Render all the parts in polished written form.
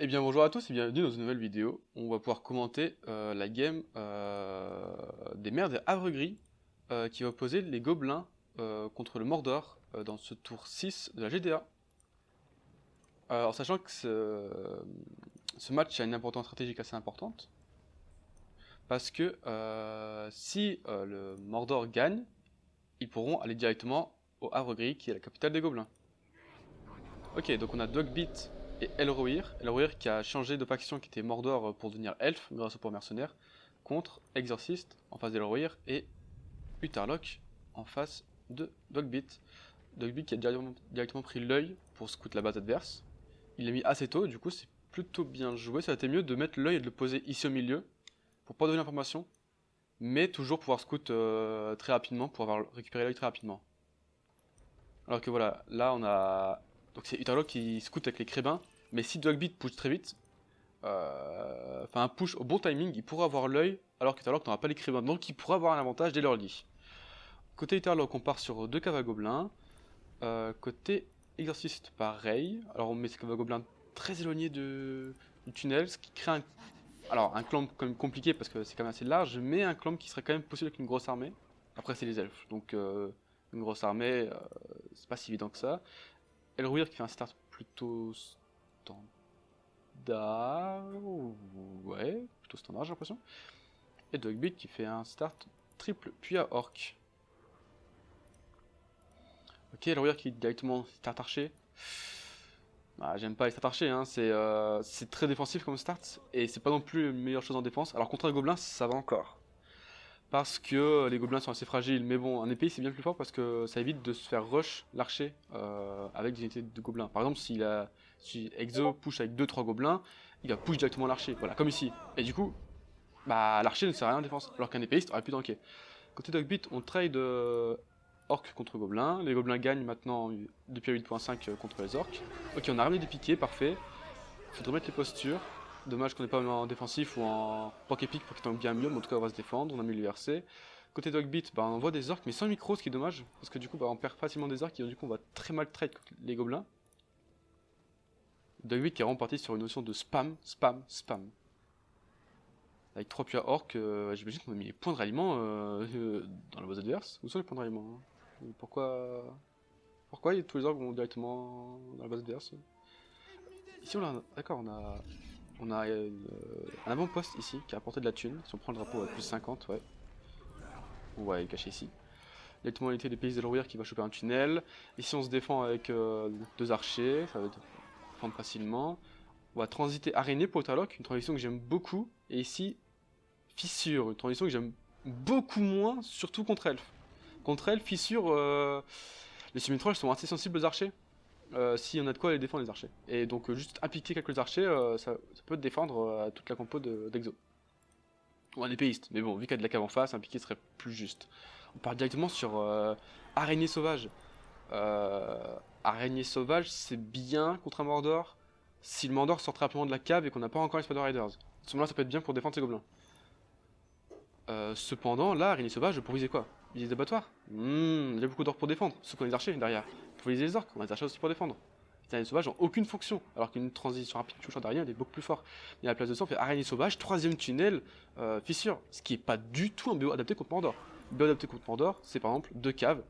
Eh bien bonjour à tous et bienvenue dans une nouvelle vidéo. On va pouvoir commenter la game des mers des Havre Gris qui va opposer les Gobelins contre le Mordor dans ce tour 6 de la GDA. En sachant que ce match a une importance stratégique assez importante parce que si le Mordor gagne, ils pourront aller directement au Havre Gris qui est la capitale des Gobelins. Ok, donc on a Dogbeat et Elrohir. Elrohir qui a changé de faction, qui était Mordor pour devenir elfe grâce au pouvoir mercenaire, contre Exorcist en face d'Elrohir et Utharlok en face de Dogbeat. Dogbeat qui a directement pris l'œil pour scout la base adverse. Il l'a mis assez tôt, du coup c'est plutôt bien joué. Ça aurait été mieux de mettre l'œil et de le poser ici au milieu pour pas donner l'information, mais toujours pouvoir scout très rapidement pour avoir récupéré l'œil très rapidement. Alors que voilà, là on a. Donc c'est Utharlok qui scout avec les crébins, mais si Dogbeat push très vite, enfin un push au bon timing, il pourra avoir l'œil, alors qu'Utharlok n'aura pas les crébins, donc il pourra avoir un avantage dès l'early. Côté Utharlok, on part sur 2 caves gobelins. Côté Exorcist, pareil. Alors on met ces caves gobelins très éloignés du tunnel, ce qui crée un clamp quand même compliqué parce que c'est quand même assez large, mais un clamp qui serait quand même possible avec une grosse armée. Après c'est les elfes, donc une grosse armée, c'est pas si évident que ça. Elrohir qui fait un start plutôt standard, ouais, plutôt standard j'ai l'impression. Et Dogbeat qui fait un start triple, puis à Orc. Ok, Elrohir qui directement start archer. Bah, j'aime pas les start archer, hein. C'est très défensif comme start, et c'est pas non plus une meilleure chose en défense. Alors contre un gobelin, ça va encore. Parce que les gobelins sont assez fragiles, mais bon, un épée c'est bien plus fort parce que ça évite de se faire rush l'archer avec des unités de gobelins. Par exemple, si Exo push avec 2-3 gobelins, il va push directement l'archer, voilà, comme ici. Et du coup, bah l'archer ne sert à rien en défense, alors qu'un épéiste aurait pu tanker. Côté Dogbeat, on trade orc contre gobelins. Les gobelins gagnent maintenant depuis 8.5 contre les orcs. Ok, on a ramené des piquets, parfait. Faudrait mettre les postures. Dommage qu'on n'est pas en défensif ou en rock épique pour qu'il tank bien mieux, mais en tout cas on va se défendre, on a mis l'URC. Côté Dogbeat, bah, on voit des orcs mais sans micro, ce qui est dommage, parce que du coup bah, on perd facilement des orcs et du coup on va très mal trade les gobelins. Dogbeat qui est vraiment parti sur une notion de spam. Avec 3 puits à orc, j'imagine qu'on a mis les points de ralliement dans la base adverse. Où sont les points de ralliement, hein? Pourquoi tous les orcs vont directement dans la base adverse? Ici on a... D'accord, on a un avant-poste ici qui a apporté de la thune. Si on prend le drapeau à plus 50, ouais. Ouais, il est caché ici. Directement unité des pays d'Elrohir qui va choper un tunnel. Ici on se défend avec 2 archers, ça va défendre facilement. On va transiter araignée pour Utharlok, une transition que j'aime beaucoup. Et ici, fissure, une transition que j'aime beaucoup moins, surtout contre elfe. Contre elfe, fissure, les semi-trolls sont assez sensibles aux archers. Si on a de quoi les défendre les archers. Et donc juste appliquer quelques archers, ça peut te défendre toute la compo d'Exo. Ou un épéiste, mais bon, vu qu'il y a de la cave en face, un piqué serait plus juste. On part directement sur araignée sauvage. Araignée sauvage, c'est bien contre un Mordor. Si le Mordor sort très rapidement de la cave et qu'on n'a pas encore les Spider Riders. À ce moment-là, ça peut être bien pour défendre ses gobelins. Cependant, là, araignée sauvage, pour viser quoi? Viser des abattoirs. Il y a beaucoup d'orques pour défendre, sauf qu'on a les archers derrière. Pour viser les orques, on a des archers aussi pour défendre. Les araignées sauvages n'ont aucune fonction, alors qu'une transition rapide touchant derrière, elle est beaucoup plus fort. Et à la place de ça, on fait araignée sauvage, 3ème tunnel, fissure, ce qui est pas du tout un BO adapté contre Mordor. Le BO adapté contre Mordor, c'est par exemple 2 caves,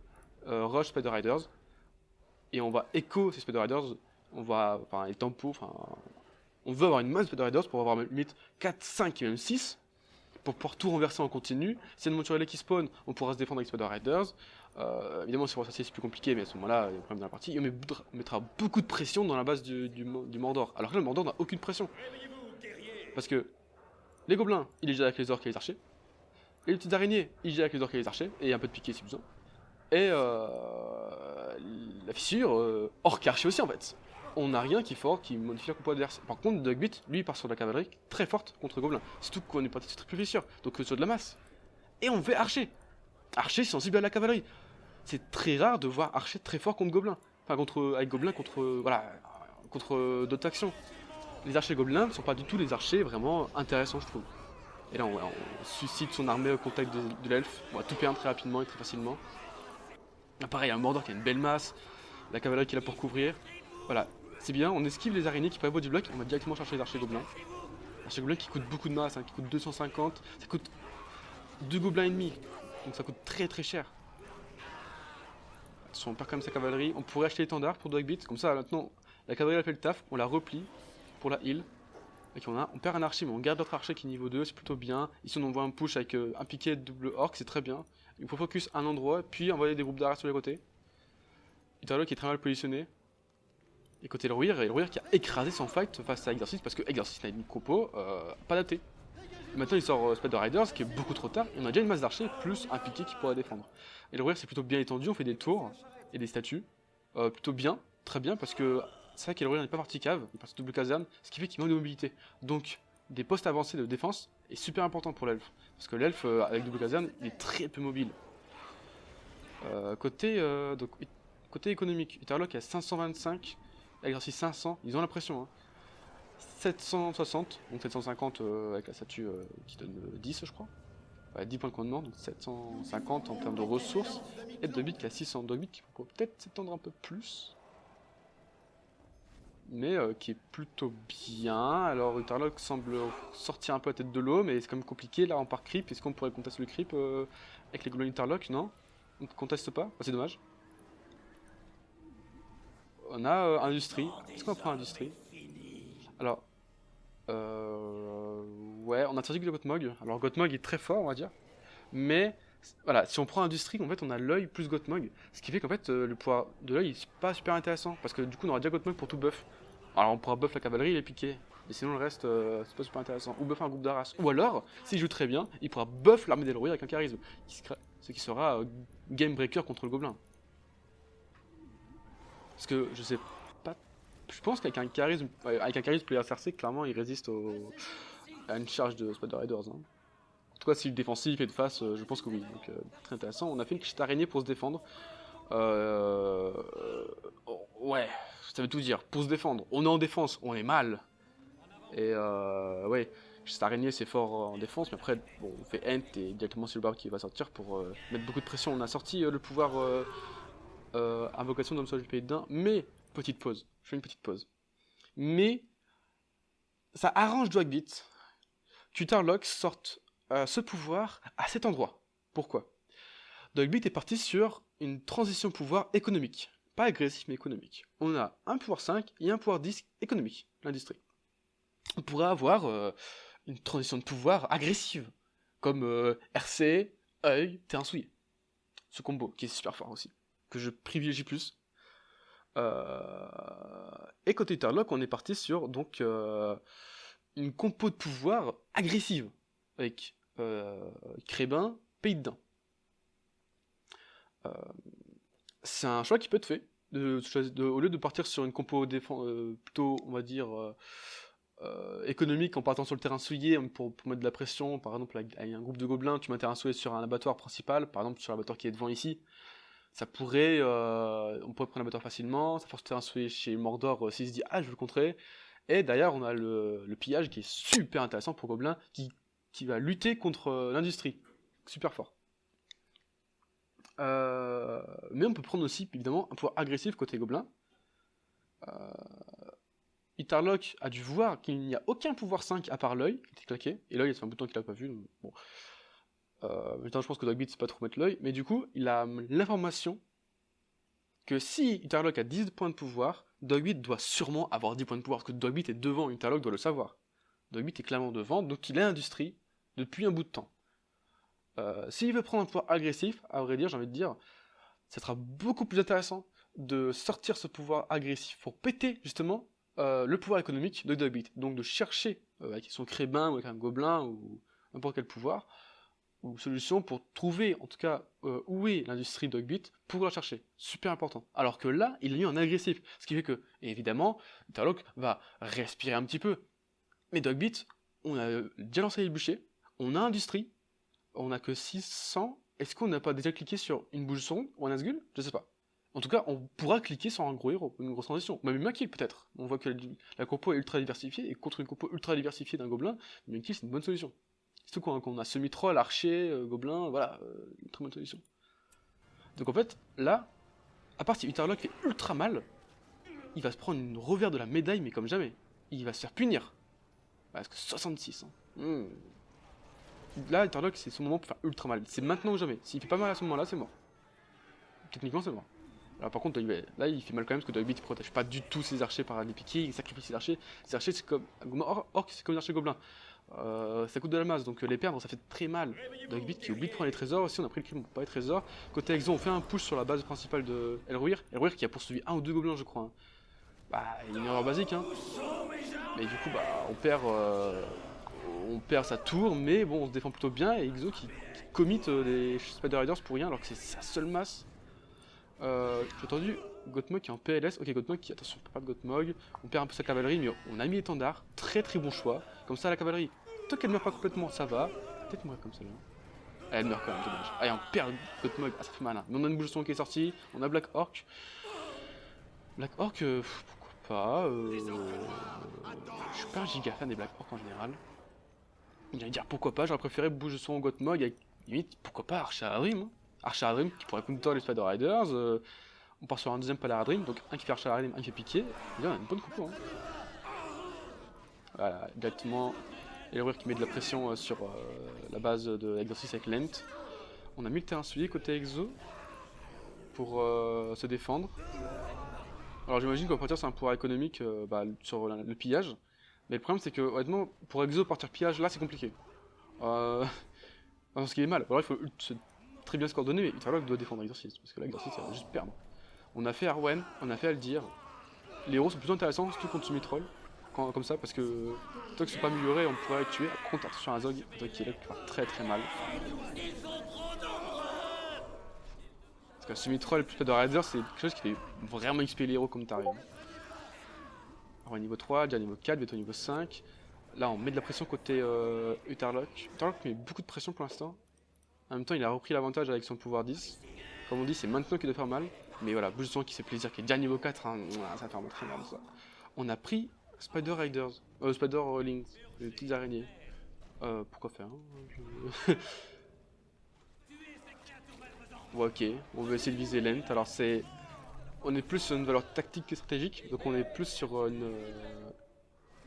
rush Spider Riders, et on va écho ces Spider Riders, les tempos, on veut avoir une masse de Spider Riders pour avoir limite 4, 5 et même 6, pour pouvoir tout renverser en continu. Si y a une monture qui spawn, on pourra se défendre avec Spider Riders. Évidemment, si on s'assied, c'est plus compliqué, mais à ce moment-là, il y a un problème dans la partie. Et on mettra beaucoup de pression dans la base du Mordor. Alors que là, le Mordor n'a aucune pression. Parce que les gobelins, il est déjà avec les orques et les archers. Et les petites araignées, il est déjà avec les orques et les archers. Et un peu de piqué si besoin. Et la fissure, orc et archer aussi en fait. On n'a rien qui modifie la compo adverse. Par contre, Dogbeat, lui, il part sur de la cavalerie très forte contre Gobelin. Surtout qu'on est parti sur triple fissure, donc sur de la masse. Et on fait archer. Archer sensible à la cavalerie. C'est très rare de voir archer très fort contre Gobelin. Enfin, avec Gobelin, contre d'autres actions. Les archers Gobelins ne sont pas du tout des archers vraiment intéressants, je trouve. Et là, on suscite son armée au contact de l'elfe. On va tout perdre très rapidement et très facilement. Là, pareil, un Mordor qui a une belle masse. La cavalerie qui est là pour couvrir. Voilà. c'est bien, on esquive les araignées qui prévoient du bloc, on va directement chercher les archers gobelins. Archers gobelins qui coûtent beaucoup de masse, hein, qui coûtent 250, ça coûte 2 gobelins et demi, donc ça coûte très très cher. Attention, on perd quand même sa cavalerie, on pourrait acheter l'étendard pour Dogbeat, comme ça maintenant la cavalerie a fait le taf, on la replie pour la heal. Ok, on perd un archer, mais on garde notre archer qui est niveau 2, c'est plutôt bien. Ici on envoie un push avec un piquet double orc, c'est très bien. Il faut focus un endroit, puis envoyer des groupes d'arrêt sur les côtés. Utherlock qui est très mal positionné. Et côté Elruir qui a écrasé son fight face à Exorcist parce que Exorcist a une compo pas datée. Et maintenant il sort Spider Riders qui est beaucoup trop tard. Et on a déjà une masse d'archers plus un piqué qui pourra défendre. Elruir c'est plutôt bien étendu, on fait des tours et des statues. Plutôt bien, très bien parce que c'est vrai qu'Elruir n'est pas parti cave, il est parti double caserne, ce qui fait qu'il manque de mobilité. Donc des postes avancés de défense est super important pour l'elfe. Parce que l'elfe avec double caserne il est très peu mobile. Côté économique, Utherlock est à 525. Exorcist 500, ils ont l'impression. Hein. 760, donc 750 avec la statue qui donne 10 je crois. 10 points de commandement, donc 750 en termes de ressources. Et Dogbeat qui a 600. Dogbeat qui pourrait peut-être s'étendre un peu plus. Mais qui est plutôt bien. Alors Utherlock semble sortir un peu la tête de l'eau, mais c'est quand même compliqué. Là on part creep, est-ce qu'on pourrait contester le creep avec les gobelins Utherlock? Non, on ne conteste pas, c'est dommage. On a industrie. Est-ce qu'on prend industrie? Alors, ouais, on a introduit le Gothmog. Alors Gothmog est très fort, on va dire. Mais, voilà, si on prend industrie, en fait, on a l'œil plus Gothmog. Ce qui fait qu'en fait, le pouvoir de l'œil est pas super intéressant. Parce que du coup, on aura déjà Gothmog pour tout buff. Alors, on pourra buff la cavalerie et les piquets. Mais sinon, le reste, c'est pas super intéressant. Ou buff un groupe d'Arras. Ou alors, s'il joue très bien, il pourra buff l'armée d'Elruir avec un charisme. Ce qui sera game breaker contre le gobelin. Parce que je sais pas. Je pense qu'avec un charisme player SRC, clairement il résiste à une charge de Spider Riders. Hein. En tout cas, s'il est défensif et de face, je pense que oui. Donc très intéressant. On a fait une petite araignée pour se défendre. Ouais, ça veut tout dire. Pour se défendre, on est en défense, on est mal. Et ouais, cette araignée c'est fort en défense, mais après bon, on fait Ent et directement c'est le barbe qui va sortir pour mettre beaucoup de pression. On a sorti le pouvoir invocation d'homme sur du pays de Dain, mais petite pause, je fais une petite pause. Mais ça arrange Dogbeat qu'Utherlock sorte ce pouvoir à cet endroit. Pourquoi? Dogbeat est parti sur une transition pouvoir économique. Pas agressif, mais économique. On a un pouvoir 5 et un pouvoir 10 économique, l'industrie. On pourrait avoir une transition de pouvoir agressive, comme RC, œil, terrain souillé. Ce combo, qui est super fort aussi, que je privilégie plus. Et côté Utherlock, on est parti sur donc une compo de pouvoir agressive avec Crébin, Pays de Dain. C'est un choix qui peut être fait. Au lieu de partir sur une compo plutôt, on va dire, économique en partant sur le terrain souillé pour mettre de la pression, par exemple avec un groupe de gobelins, tu mets un terrain souillé sur un abattoir principal, par exemple sur l'abattoir qui est devant ici. Ça pourrait, on pourrait prendre l'abattoir facilement, ça force le terrain souillé chez Mordor s'il se dit ah je veux le contrer. Et derrière on a le pillage qui est super intéressant pour Gobelin, qui va lutter contre l'industrie. Super fort. Mais on peut prendre aussi évidemment un pouvoir agressif côté Gobelin. Utherlock a dû voir qu'il n'y a aucun pouvoir 5 à part l'œil, qui était claqué, et l'œil ça fait un bout de temps qu'il l'a pas vu, donc bon. Maintenant je pense que Dogbeat c'est pas trop mettre l'œil, mais du coup il a l'information que si Utherlock a 10 points de pouvoir, Dogbeat doit sûrement avoir 10 points de pouvoir, parce que Dogbeat est devant, Utherlock doit le savoir. Dogbeat est clairement devant, donc il a industrie depuis un bout de temps. S'il veut prendre un pouvoir agressif, à vrai dire, j'ai envie de dire, ça sera beaucoup plus intéressant de sortir ce pouvoir agressif pour péter justement le pouvoir économique de Dogbeat. Donc de chercher avec son crébin ou avec un gobelin ou n'importe quel pouvoir, ou solution pour trouver en tout cas où est l'industrie Dogbeat pour la chercher. Super important. Alors que là, il est mis en agressif. Ce qui fait que, évidemment, Utherlock va respirer un petit peu. Mais Dogbeat, on a déjà lancé les bûchers, on a industrie, on a que 600. Est-ce qu'on n'a pas déjà cliqué sur une bouche sonde ou un Nazgûl? Je sais pas. En tout cas, on pourra cliquer sur un gros héros, une grosse transition. Même une Maquille peut-être. On voit que la compo est ultra diversifiée, et contre une compo ultra diversifiée d'un gobelin, une Maquille c'est une bonne solution. Surtout qu'on a semi-troll, archer, gobelin, voilà, une très bonne solution. Donc en fait, là, à part si Utherlock fait ultra mal, il va se prendre une revers de la médaille, mais comme jamais. Il va se faire punir. Parce que 66. Hein. Là, Interlock, c'est son moment pour faire ultra mal. C'est maintenant ou jamais. S'il fait pas mal à ce moment-là, c'est mort. Techniquement, c'est mort. Alors par contre, là, il fait mal quand même parce que Dogbeat il protège pas du tout ses archers par les piquets, il sacrifie ses archers. Ses archers, c'est comme. Orc, c'est comme les archers gobelins. Ça coûte de la masse, donc les perdre, ça fait très mal. Dogbeat qui oublie de prendre les trésors aussi, on a pris le crime pour pas les trésors. Côté Exo, on fait un push sur la base principale de Elruir. Elruir qui a poursuivi un ou deux gobelins, je crois. Hein. Bah, une erreur basique, hein. Mais du coup, bah, on perd sa tour, mais bon, on se défend plutôt bien. Et Exo qui commit les Spider Riders pour rien, alors que c'est sa seule masse. J'ai entendu Gothmog qui est en PLS. Ok, Gothmog qui. Attention, pas de Gothmog. On perd un peu sa cavalerie, mais on a mis l'étendard. Très très bon choix. Comme ça, la cavalerie, tant qu'elle meurt pas complètement, ça va. Peut-être mourir comme ça là. Elle meurt quand même, dommage. Ah, et on perd Gothmog. Ah, ça fait mal. Hein. Mais on a une bouche de son qui est sortie. On a Black Orc. Black Orc, pourquoi pas. Je suis pas un giga fan des Black Orc en général. J'allais dire pourquoi pas. J'aurais préféré bouche de son Gothmog. Avec limite, pourquoi pas Archer Adrim. Hein. Archer Adrim qui pourrait counter les Spider Riders. On part sur un deuxième Paladin, donc un qui fait Archer Adrim, un qui fait piquer. Et là, on a une bonne coupe. Hein. Voilà, exactement. Elruir qui met de la pression sur la base de l'exercice avec Lent. On a mis le terrain souillé côté Exo pour se défendre. Alors j'imagine qu'en partir c'est un pouvoir économique sur le pillage. Mais le problème c'est que honnêtement pour Exo partir pillage là c'est compliqué. Parce qu'il est mal. Alors il faut très bien se coordonner, mais Interlock doit défendre l'exercice. Parce que là l'exercice il va juste perdre. On a fait Arwen, on a fait Aldir. Les héros sont plus intéressants, surtout contre Sumitroll. Comme ça, parce que tant qu'ils sont pas améliorés, on pourrait les tuer. Par contre, attention à Azog qui est là, qui va très très mal. Parce que Sumitroll plus Spider Rider, c'est quelque chose qui fait vraiment XP les héros comme t'arrives. Alors, niveau 3, déjà niveau 4, bientôt niveau 5. Là, on met de la pression côté Utherlock. Utherlock met beaucoup de pression pour l'instant. En même temps, il a repris l'avantage avec son pouvoir 10. Comme on dit, c'est maintenant qu'il doit faire mal. Mais voilà, bouge de son qui fait plaisir, qui est déjà niveau 4, hein. Ça va faire très mal ça. On a pris Spider Riders, Spider Lings, les petites araignées. Pourquoi faire hein Ouais, ok, on va essayer de viser Lent. Alors on est plus sur une valeur tactique que stratégique, donc on est plus sur une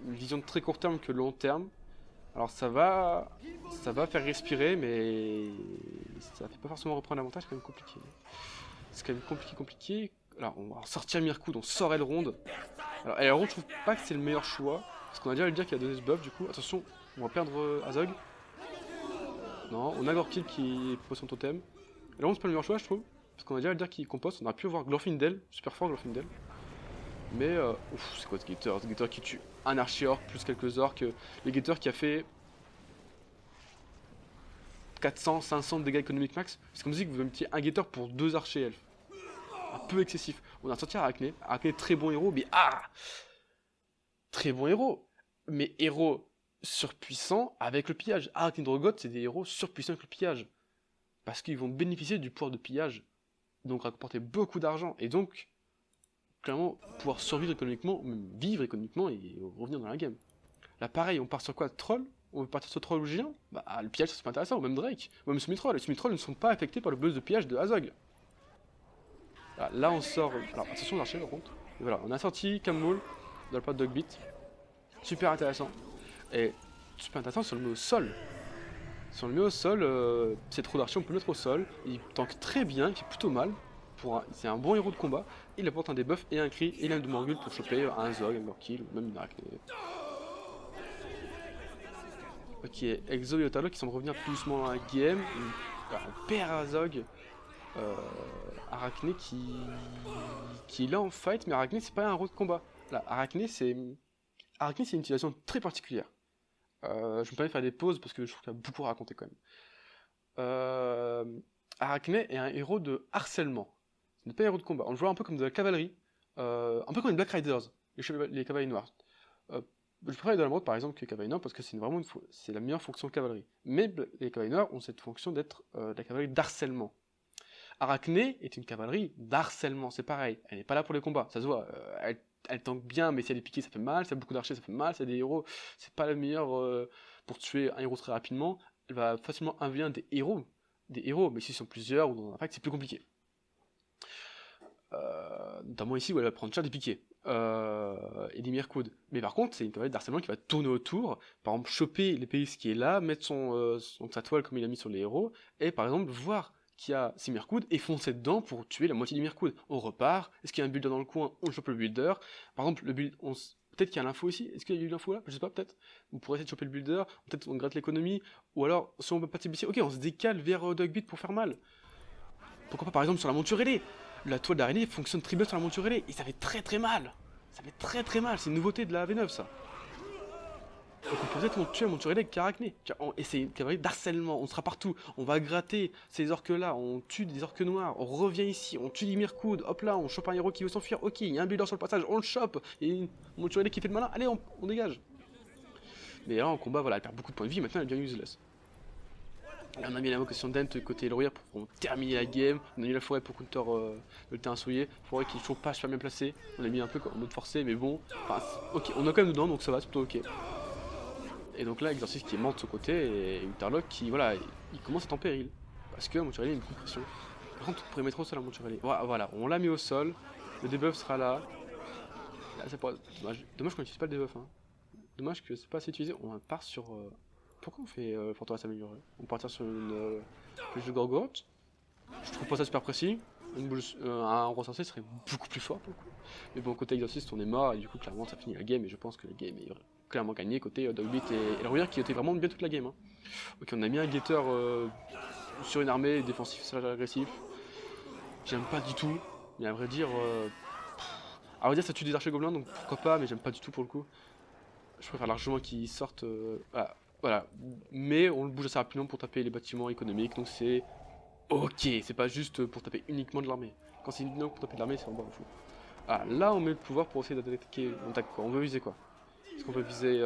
vision de très court terme que long terme. Alors ça va faire respirer, mais ça fait pas forcément reprendre l'avantage, c'est quand même compliqué. C'est quand même compliqué. Alors on va sortir Mirkoud, on sort Elrond. Alors Elrond, je trouve pas que c'est le meilleur choix, parce qu'on a déjà à le dire qu'il a donné ce buff du coup. Attention, on va perdre Azog. Non, on a Gorkid qui pose son totem. Elrond c'est pas le meilleur choix je trouve, parce qu'on a déjà à le dire qu'il compose. On aurait pu avoir Glorfindel, super fort Glorfindel. Mais c'est quoi ce Gator? Ce Gator qui tue un archi-orc plus quelques orcs. Le Gator qui a fait 400, 500 de dégâts économiques max. C'est comme si vous mettiez un Gator pour 2 archers elfes. Un peu excessif. On a sorti Arachné. Arachné, très bon héros, mais très bon héros. Mais héros surpuissants avec le pillage. Arachné Drogoth, c'est des héros surpuissants avec le pillage. Parce qu'ils vont bénéficier du pouvoir de pillage. Donc rapporter beaucoup d'argent. Et donc, clairement, pouvoir survivre économiquement, même vivre économiquement et revenir dans la game. Là, pareil, on part sur quoi? Troll? On veut partir sur Troll ou Géant? Bah, le pillage, c'est pas intéressant, ou même Drake, ou même Sumitroll. Les Sumitroll ne sont pas affectés par le buzz de pillage de Azog. Là, on sort. Alors, attention, l'archer, par contre. Et voilà, on a sorti Cammoul dans le pot de Dogbeat. Super intéressant. Et super intéressant si on le met au sol. Si on le met au sol, c'est trop d'archers, on peut le mettre au sol. Il tank très bien, il fait plutôt mal. C'est un bon héros de combat. Il apporte un debuff et un cri, et il a une Morgul pour choper un Zog, un Gorkill, ou même une Arachné. Ok, Exo et Otalo qui semblent revenir tout doucement dans la game. On perd Azog. Arachné qui est là en fight, mais Arachné c'est pas un héros de combat. Là, Arachné c'est une situation très particulière. Je me permets de faire des pauses parce que je trouve qu'il y a beaucoup à raconter quand même. Arachné est un héros de harcèlement. Ce n'est pas un héros de combat. On le voit un peu comme de la cavalerie, un peu comme les Black Riders, les cavaliers noirs. Je préfère les Dolomroth par exemple que les cavaliers noirs parce que c'est vraiment c'est la meilleure fonction de cavalerie. Mais les cavaliers noirs ont cette fonction d'être la cavalerie d'harcèlement. Arachné est une cavalerie d'harcèlement, c'est pareil. Elle n'est pas là pour les combats, ça se voit. Elle tank bien, mais si elle est piquée, ça fait mal. Si elle a beaucoup d'archers, ça fait mal. Si elle a des héros, c'est pas la meilleure pour tuer un héros très rapidement. Elle va facilement invier des héros. Mais s'ils sont plusieurs ou dans un impact, c'est plus compliqué. Notamment ici où elle va prendre cher des piquets. Et des Mirkoud. Mais par contre, c'est une tablette d'harcèlement qui va tourner autour, par exemple choper l'épéiste qui est là, mettre sa toile comme il a mis sur les héros, et par exemple voir qu'il y a ces Mirkoud et foncer dedans pour tuer la moitié des Mirkoud. On repart, est-ce qu'il y a un builder dans le coin, on chope le builder. Par exemple, peut-être qu'il y a l'info ici, est-ce qu'il y a eu l'info là? Je sais pas, peut-être. On pourrait essayer de choper le builder, peut-être on gratte l'économie, ou alors si on peut pas TBC, ok, on se décale vers Dogbeat pour faire mal. Pourquoi pas par exemple sur la monture ailée? La toile d'araignée fonctionne très bien sur la monture ailée, et ça fait très très mal. Ça fait très très mal, c'est une nouveauté de la V9 ça. Donc on peut peut-être tuer la monture ailée avec Caracné. Et c'est une cavalerie d'harcèlement, on sera partout. On va gratter ces orques là, on tue des orques noirs, on revient ici, on tue des Mirkoud, hop là, on chope un héros qui veut s'enfuir, ok, il y a un builder sur le passage, on le chope, et une monture ailée qui fait le malin, allez on dégage. Mais là en combat, voilà, elle perd beaucoup de points de vie, maintenant elle devient useless. Là, on a mis l'invocation d'Ent côté Elrohir pour terminer la game. On a mis la forêt pour counter le terrain souillé. Forêt qui est toujours pas super bien placée. On l'a mis un peu en mode forcé, mais bon. Enfin, ok, on a quand même dedans, donc ça va, c'est plutôt ok. Et donc là, Exorcist qui est mort de ce côté, et Utterlock qui, voilà, il commence à être en péril. Parce que Monturelli a une compression. Par contre, on pourrait mettre au sol à Monturelli. Voilà, on l'a mis au sol. Le debuff sera là. Là, c'est pas... Dommage qu'on n'utilise pas le debuff. Hein. Dommage que c'est pas assez utilisé. On part sur... Pourquoi on fait forteresse améliorée? On partir sur une flèche de Gorgoth. Je trouve pas ça super précis. Un roi sorcier serait beaucoup plus fort pour le coup. Mais bon, côté Exorcist, on est mort et du coup, clairement, ça finit la game. Et je pense que la game est clairement gagnée côté Dogbeat et Elrohir qui était vraiment bien toute la game. Hein. Ok, on a mis un guetteur sur une armée défensif, slash agressif. J'aime pas du tout. Mais à vrai dire, ça tue des archers gobelins donc pourquoi pas, mais j'aime pas du tout pour le coup. Je préfère largement qu'ils sortent. Voilà, mais on le bouge assez rapidement pour taper les bâtiments économiques, donc c'est ok, c'est pas juste pour taper uniquement de l'armée. Quand c'est uniquement pour taper de l'armée, c'est vraiment fou. Ah, là on met le pouvoir pour essayer d'attaquer. On attaque quoi? On veut viser quoi? Est-ce qu'on peut viser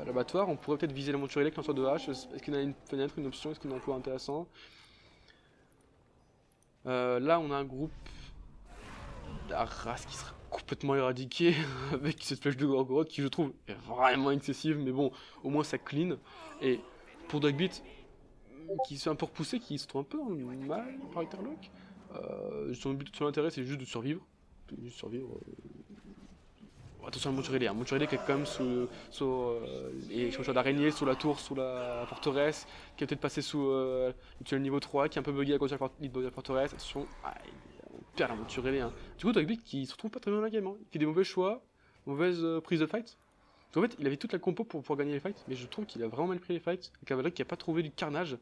l'abattoir? On pourrait peut-être viser la monture élect, lanceur de hache. Est-ce qu'il y a une fenêtre, une option? Est-ce qu'il y a un emploi intéressant? Là on a un groupe d'Arras qui sera complètement éradiqué avec cette flèche de Gorgoroth qui je trouve est vraiment excessive, mais bon, au moins ça clean. Et pour Dogbeat, qui se fait un peu repousser, qui se trouve un peu mal par Utterlock, son intérêt c'est juste de survivre. Juste survivre. Attention à Monturelli, hein. Monturelli qui est quand même sous les chaussures d'araignée, sous la tour, sous la forteresse, qui est peut-être passé sous le niveau 3, qui est un peu bugué à cause de la forteresse. Attention, on perd la Monturelli. Hein. Du coup, Dogbeat qui se retrouve pas très bien dans la game, hein. Il fait des mauvais choix, mauvaise prise de fight. En fait, il avait toute la compo pour pouvoir gagner les fights, mais je trouve qu'il a vraiment mal pris les fights. La cavalerie qui a pas trouvé du carnage.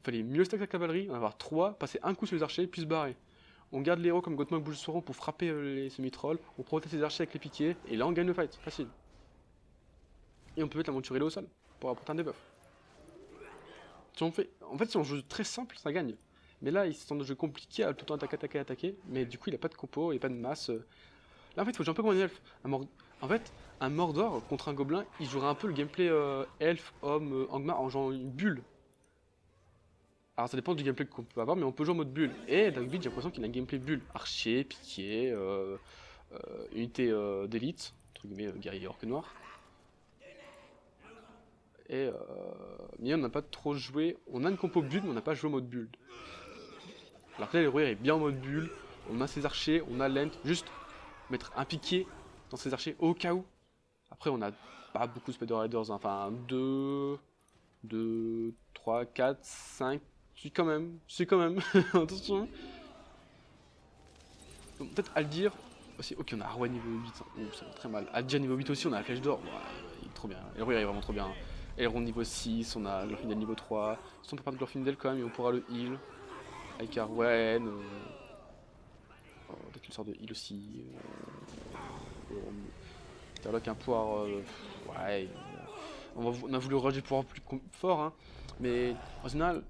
Il fallait mieux stack la cavalerie, en avoir 3, passer un coup sur les archers, puis se barrer. On garde les héros comme Gothmog bouge sur pour frapper les semi-trolls, on protège les archers avec les piquets, et là on gagne le fight, facile. Et on peut mettre la monturelle au sol, pour apporter un debuff. En fait, si on joue très simple, ça gagne. Mais là, c'est un jeu compliqué à tout le temps attaquer, mais du coup il a pas de compo, il n'y a pas de masse. Là en fait, il faut jouer un peu comme un elfe. En fait, un Mordor contre un gobelin, il jouerait un peu le gameplay elfe, homme, Angmar en jouant une bulle. Alors ça dépend du gameplay qu'on peut avoir, mais on peut jouer en mode bulle. Et Dogbeat, j'ai l'impression qu'il a un gameplay bulle. Archer, piqué, unité d'élite, entre guillemets guerrier orque noir. Et mais on n'a pas trop joué. On a une compo bulle, mais on n'a pas joué en mode bulle. Alors que là, l'héroïre est bien en mode bulle. On a ses archers, on a l'ent. Juste mettre un piqué dans ses archers au cas où. Après, on a pas beaucoup de Spider Riders. Hein. Enfin, 2, 3, 4, 5. C'est quand même. Attention. Peut-être Aldir aussi. Ok, on a Arwen niveau 8. Hein. Ça va très mal. Aldir niveau 8 aussi, on a la flèche d'or. Ouais, il est trop bien. Elrohir est vraiment trop bien. Elrond niveau 6, on a Glorfindel niveau 3. Si on peut parler de Glorfindel quand même, et on pourra le heal. Avec Arwen. Peut-être une sorte de heal aussi. Utterlock un pouvoir. Ouais. On a voulu rager le pouvoir plus fort, hein. Mais en général.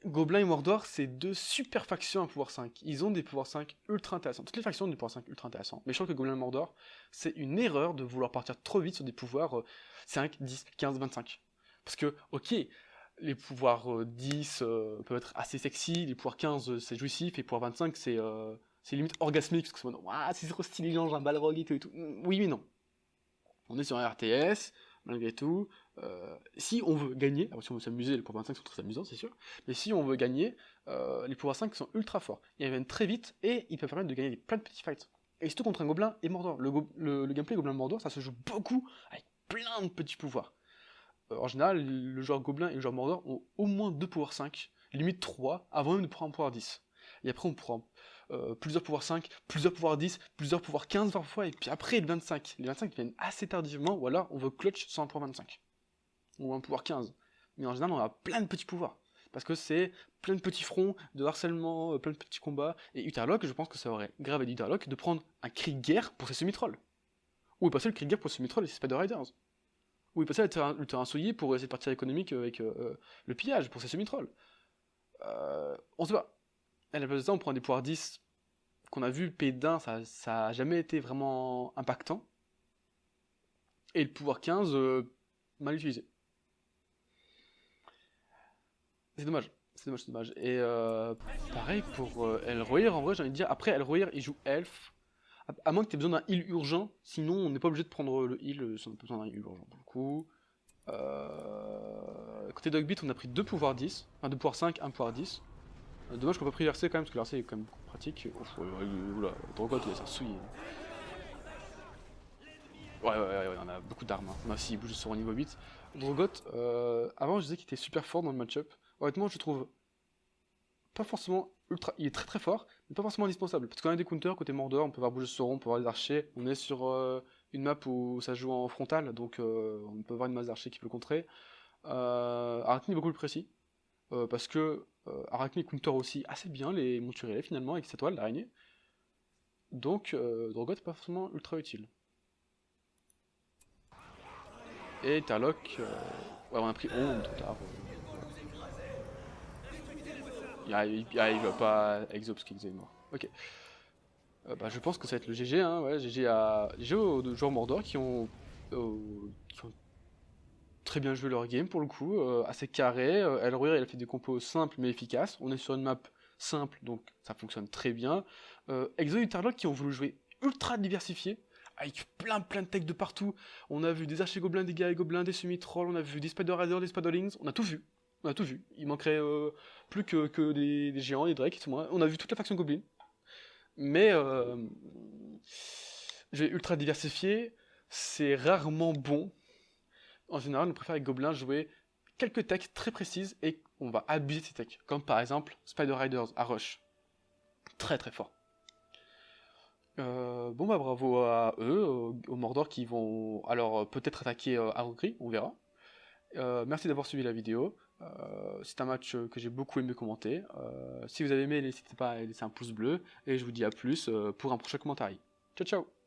Gobelin et Mordor, c'est deux super factions à pouvoir 5. Ils ont des pouvoirs 5 ultra intéressants. Toutes les factions ont des pouvoirs 5 ultra intéressants. Mais je trouve que Gobelin et Mordor, c'est une erreur de vouloir partir trop vite sur des pouvoirs 5, 10, 15, 25. Parce que, ok, les pouvoirs 10 peuvent être assez sexy, les pouvoirs 15 c'est jouissif, et les pouvoirs 25 c'est limite orgasmique, parce que c'est trop stylé, genre un balrog et tout. Oui mais non. On est sur un RTS, malgré tout. Si on veut gagner, alors si on veut s'amuser, les pouvoirs 25 sont très amusants, c'est sûr, mais si on veut gagner, les pouvoirs 5 sont ultra forts. Ils reviennent très vite et ils peuvent permettre de gagner plein de petits fights. Et surtout contre un gobelin et Mordor. Le gameplay gobelin Mordor, ça se joue beaucoup avec plein de petits pouvoirs. En général, le joueur gobelin et le joueur Mordor ont au moins 2 pouvoirs 5, limite 3, avant même de prendre un pouvoir 10. Et après, on prend plusieurs pouvoirs 5, plusieurs pouvoirs 10, plusieurs pouvoirs 15 parfois, et puis après, les 25. Les 25 viennent assez tardivement, ou alors on veut clutch sans un pouvoir 25. Ou un pouvoir 15. Mais en général, on a plein de petits pouvoirs. Parce que c'est plein de petits fronts, de harcèlement, plein de petits combats. Et Utherlock, je pense que ça aurait grave aidé Utherlock de prendre un cri de guerre pour ses semi-trolls. Ou passer le cri de guerre pour ses semi-trolls et ses Spider Riders. Ou passer le terrain souillé pour essayer de partir économique avec le pillage pour ses semi-trolls. On sait pas. À la place de ça, on prend des pouvoirs 10 qu'on a vu, P1, ça a jamais été vraiment impactant. Et le pouvoir 15, mal utilisé. C'est dommage. C'est dommage. Et pareil pour Elrohir, en vrai, j'ai envie de dire. Après, Elrohir, il joue Elf. À moins que tu aies besoin d'un heal urgent, sinon on n'est pas obligé de prendre le heal si on a besoin d'un heal urgent pour le coup. Côté Dogbeat, on a pris 2 pouvoirs 10, enfin 2 pouvoirs 5, 1 pouvoir 10. Dommage qu'on n'a pas pris l'RC quand même, parce que l'RC est quand même pratique. Oula, Drogoth, il a souillé. Ouais, on a beaucoup d'armes. Hein. On a aussi bouge sur au niveau 8. Drogoth, avant je disais qu'il était super fort dans le match-up. Honnêtement, je trouve pas forcément ultra. Il est très très fort, mais pas forcément indispensable. Parce qu'on a des counters côté Mordor, on peut voir bouger sur on peut voir des archers. On est sur une map où ça se joue en frontal, donc on peut voir une masse d'archers qui peut le contrer. Arachne est beaucoup plus précis. Parce que Arachne counter aussi assez bien les montures finalement avec cette toile d'araignée. Donc Drogoth pas forcément ultra utile. Et Utherlock, ouais, on a pris 11 trop tard. Il arrive pas Exo parce qu'il est mort. Ok. Bah, je pense que ça va être le GG, hein, ouais, GG aux joueurs Mordor qui ont très bien joué leur game pour le coup, assez carré. Elrohir il a fait des compos simples mais efficaces. On est sur une map simple donc ça fonctionne très bien. Exo et Utherlock qui ont voulu jouer ultra diversifié, avec plein de techs de partout. On a vu des archers gobelins, des guerriers gobelins, des semi-trolls, on a vu des spider riders, des spiderlings, on a tout vu. On a tout vu. Il manquerait plus que des géants, des drakes, tout moins. On a vu toute la faction goblin. Mais je vais ultra diversifié, c'est rarement bon. En général, on préfère avec Gobelin jouer quelques techs très précises et on va abuser de ces techs. Comme par exemple Spider Riders à Rush. Très très fort. Bon bah bravo à eux, aux Mordor qui vont alors peut-être attaquer Arogri, on verra. Merci d'avoir suivi la vidéo. C'est un match que j'ai beaucoup aimé commenter. Si vous avez aimé, n'hésitez pas à laisser un pouce bleu et je vous dis à plus pour un prochain commentaire. Ciao ciao.